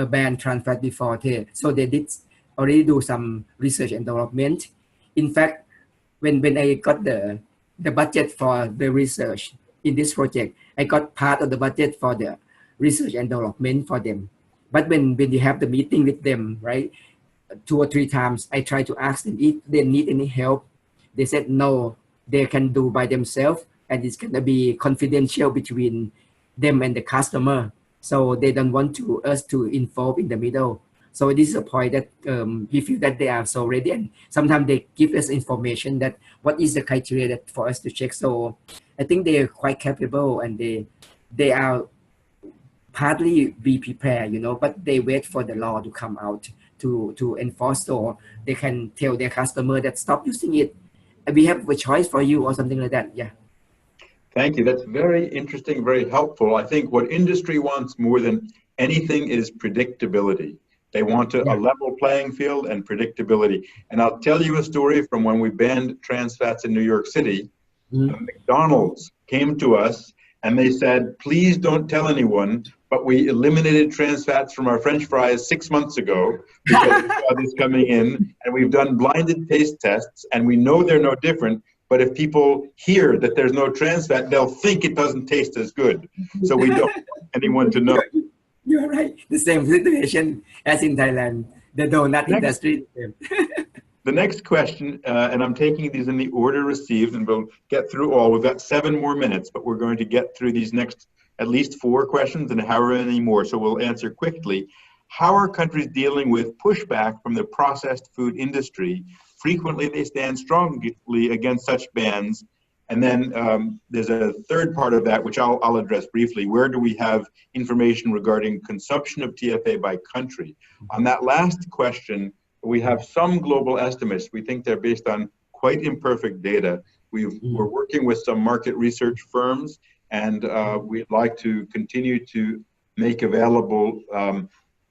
banned trans fat before. So they did already do some research and development. In fact, when I got the budget for the research in this project, I got part of the budget for the research and development for them. But when you have the meeting with them, right, 2 or 3 times, I try to ask them if they need any help. They said no, they can do by themselves, and it's gonna be confidential between them and the customer. So they don't want us to involve in the middle. So this is a point that we feel that they are so ready, and sometimes they give us information that what is the criteria that for us to check. So I think they are quite capable, and they are partly be prepared, you know, but they wait for the law to come out to enforce, so they can tell their customer that stop using it. We have a choice for you or something like that. Yeah. Thank you. That's very interesting, very helpful. I think what industry wants more than anything is predictability. They want a level playing field and predictability. And I'll tell you a story from when we banned trans fats in New York City. McDonald's came to us and they said, please don't tell anyone, but we eliminated trans fats from our French fries 6 months ago because we saw this coming in, and we've done blinded taste tests, and we know they're no different, but if people hear that there's no trans fat, they'll think it doesn't taste as good. So we don't want anyone to know. You're right. The same situation as in Thailand, the donut industry. The next question, and I'm taking these in the order received, and we'll get through all. We've got 7 more minutes, but we're going to get through these next at least 4 questions and however many more, so we'll answer quickly. How are countries dealing with pushback from the processed food industry? Frequently, they stand strongly against such bans. And then there's a third part of that, which I'll address briefly. Where do we have information regarding consumption of TFA by country? On that last question, we have some global estimates. We think they're based on quite imperfect data. We're working with some market research firms, and we'd like to continue to make available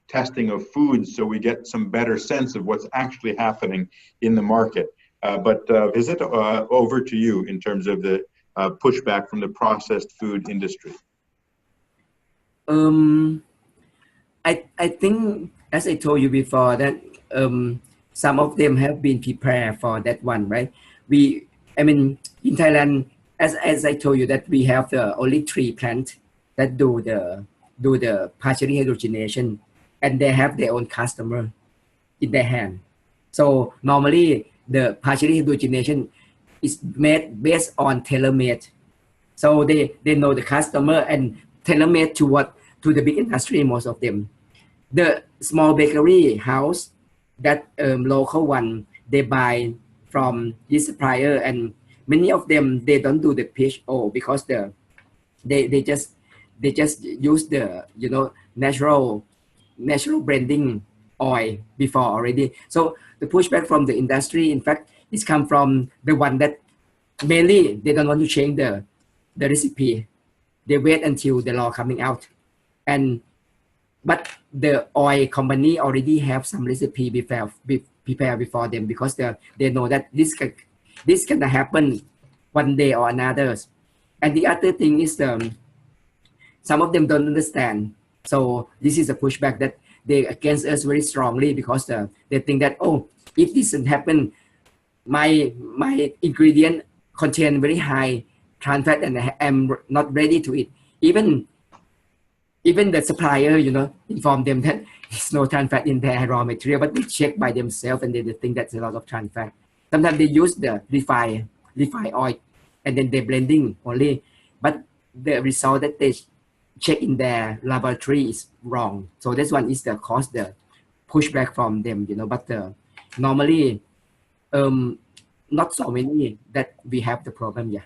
testing of foods so we get some better sense of what's actually happening in the market. But Visit, over to you in terms of the pushback from the processed food industry. I think, as I told you before, that some of them have been prepared for that one, right? in Thailand, as I told you that we have only 3 plants that do the partially hydrogenation, and they have their own customer in their hand. So normally the partially hydrogenation is made based on tailor-made. So they know the customer and tailor-made to the big industry, most of them. The small bakery house, that local one, they buy from this supplier, and many of them, they don't do the PHO because they just use the natural blending oil before already. So the pushback from the industry, in fact, is come from the one that mainly they don't want to change the recipe. They wait until the law coming out, but the oil company already have some recipe prepare before them, because they know that this can happen one day or another. And the other thing is some of them don't understand. So this is a pushback that they against us very strongly, because they think that, oh, if this doesn't happen, my ingredient contain very high trans fat and I'm not ready to eat. Even the supplier, inform them that there's no trans fat in their raw material, but they check by themselves and they think that's a lot of trans fat. Sometimes they use the refined oil and then they're blending only, but the result that they check in their laboratory is wrong. So this one is the pushback from them, but normally not so many that we have the problem. Yeah.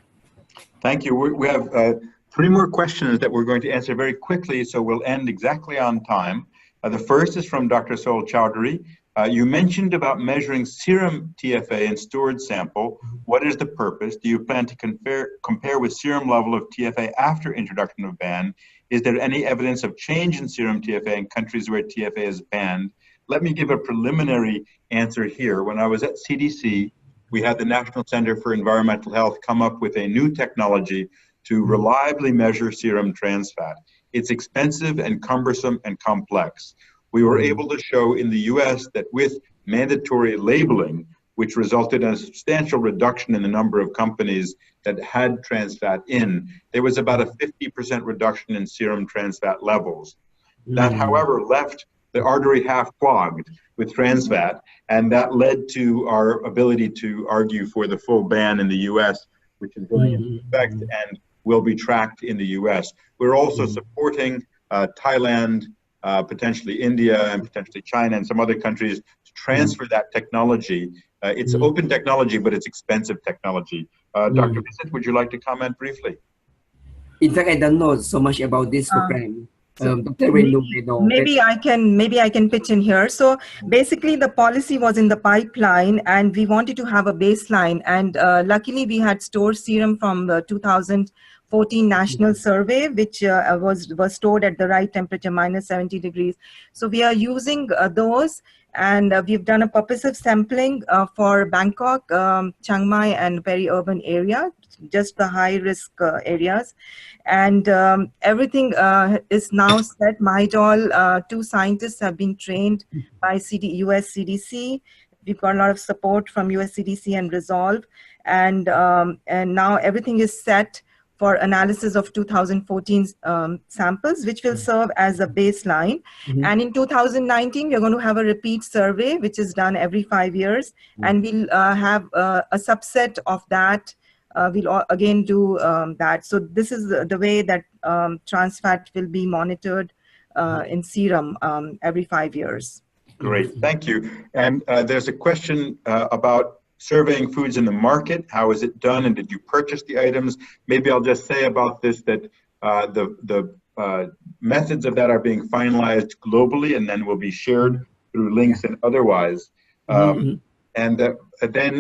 Thank you. We have 3 more questions that we're going to answer very quickly, so we'll end exactly on time. The first is from Dr. Sol Chowdhury. You mentioned about measuring serum TFA in stored sample. What is the purpose? Do you plan to compare with serum level of TFA after introduction of ban? Is there any evidence of change in serum TFA in countries where TFA is banned? Let me give a preliminary answer here. When I was at CDC, we had the National Center for Environmental Health come up with a new technology to reliably measure serum trans fat. It's expensive and cumbersome and complex. We were able to show in the US that with mandatory labeling, which resulted in a substantial reduction in the number of companies that had trans fat in, there was about a 50% reduction in serum trans fat levels. That, however, left the artery half clogged with trans fat, and that led to our ability to argue for the full ban in the US, which is going into effect and will be tracked in the US. We're also supporting Thailand, potentially India, and potentially China and some other countries to transfer that technology. It's open technology, but it's expensive technology. Dr. Vincent, would you like to comment briefly? In fact, I don't know so much about this program. Maybe I can pitch in here. So basically the policy was in the pipeline and we wanted to have a baseline, and luckily we had stored serum from the 2014 national survey, which was stored at the right temperature, -70 degrees. So we are using those, and we've done a purposive sampling for Bangkok, Chiang Mai and peri-urban area, just the high risk areas. And everything is now set. all 2 scientists have been trained by US CDC. We've got a lot of support from US CDC and Resolve. And now everything is set for analysis of 2014 samples, which will serve as a baseline. And in 2019, we're going to have a repeat survey, which is done every 5 years. And we'll have a subset of that. We'll again do that. So this is the way that trans fat will be monitored in serum every 5 years. Great, thank you. And there's a question about surveying foods in the market. How is it done, and did you purchase the items? Maybe I'll just say about this that the methods of that are being finalized globally and then will be shared through links and otherwise. And then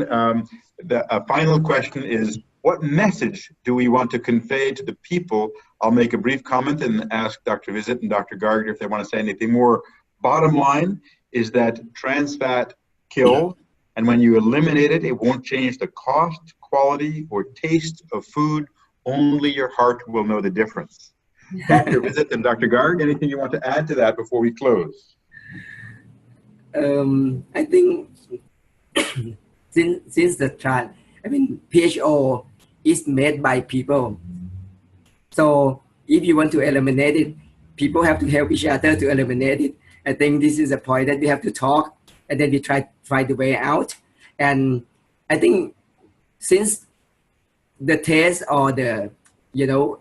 a final question is, what message do we want to convey to the people? I'll make a brief comment and ask Dr. Visit and Dr. Garg if they want to say anything more. Bottom line is that trans fat kills, and when you eliminate it, it won't change the cost, quality, or taste of food. Only your heart will know the difference. Dr. Visit and Dr. Garg, anything you want to add to that before we close? I think since the PHO is made by people. So if you want to eliminate it, people have to help each other to eliminate it. I think this is a point that we have to talk, and then we try to find the way out. And I think since the taste or the, you know,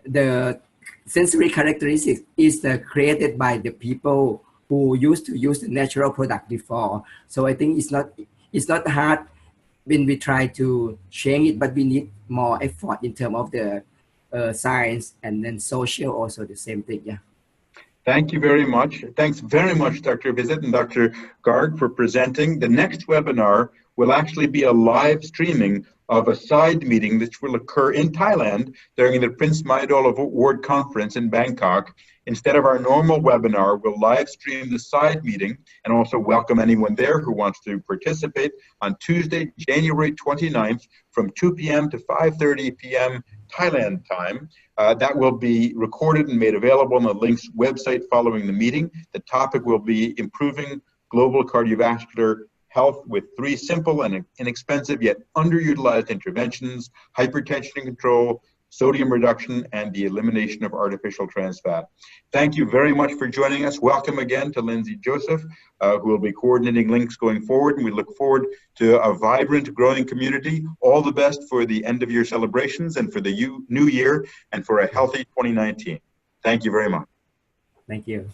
the sensory characteristics is created by the people who used to use the natural product before. So I think it's not hard when we try to change it, but we need more effort in terms of the science, and then social also the same thing. Yeah. Thank you very much. Thanks very much, Dr. Visit and Dr. Garg, for presenting. The next webinar will actually be a live streaming of a side meeting which will occur in Thailand during the Prince Mayadol Award Conference in Bangkok. Instead of our normal webinar, we'll live stream the side meeting and also welcome anyone there who wants to participate on Tuesday, January 29th from 2 p.m. to 5:30 p.m. Thailand time. That will be recorded and made available on the Links website following the meeting. The topic will be improving global cardiovascular health with 3 simple and inexpensive yet underutilized interventions: hypertension control, sodium reduction, and the elimination of artificial trans fat. Thank you very much for joining us. Welcome again to Lindsay Joseph, who will be coordinating Links going forward, and we look forward to a vibrant, growing community. All the best for the end of year celebrations and for the new year, and for a healthy 2019. Thank you very much. Thank you.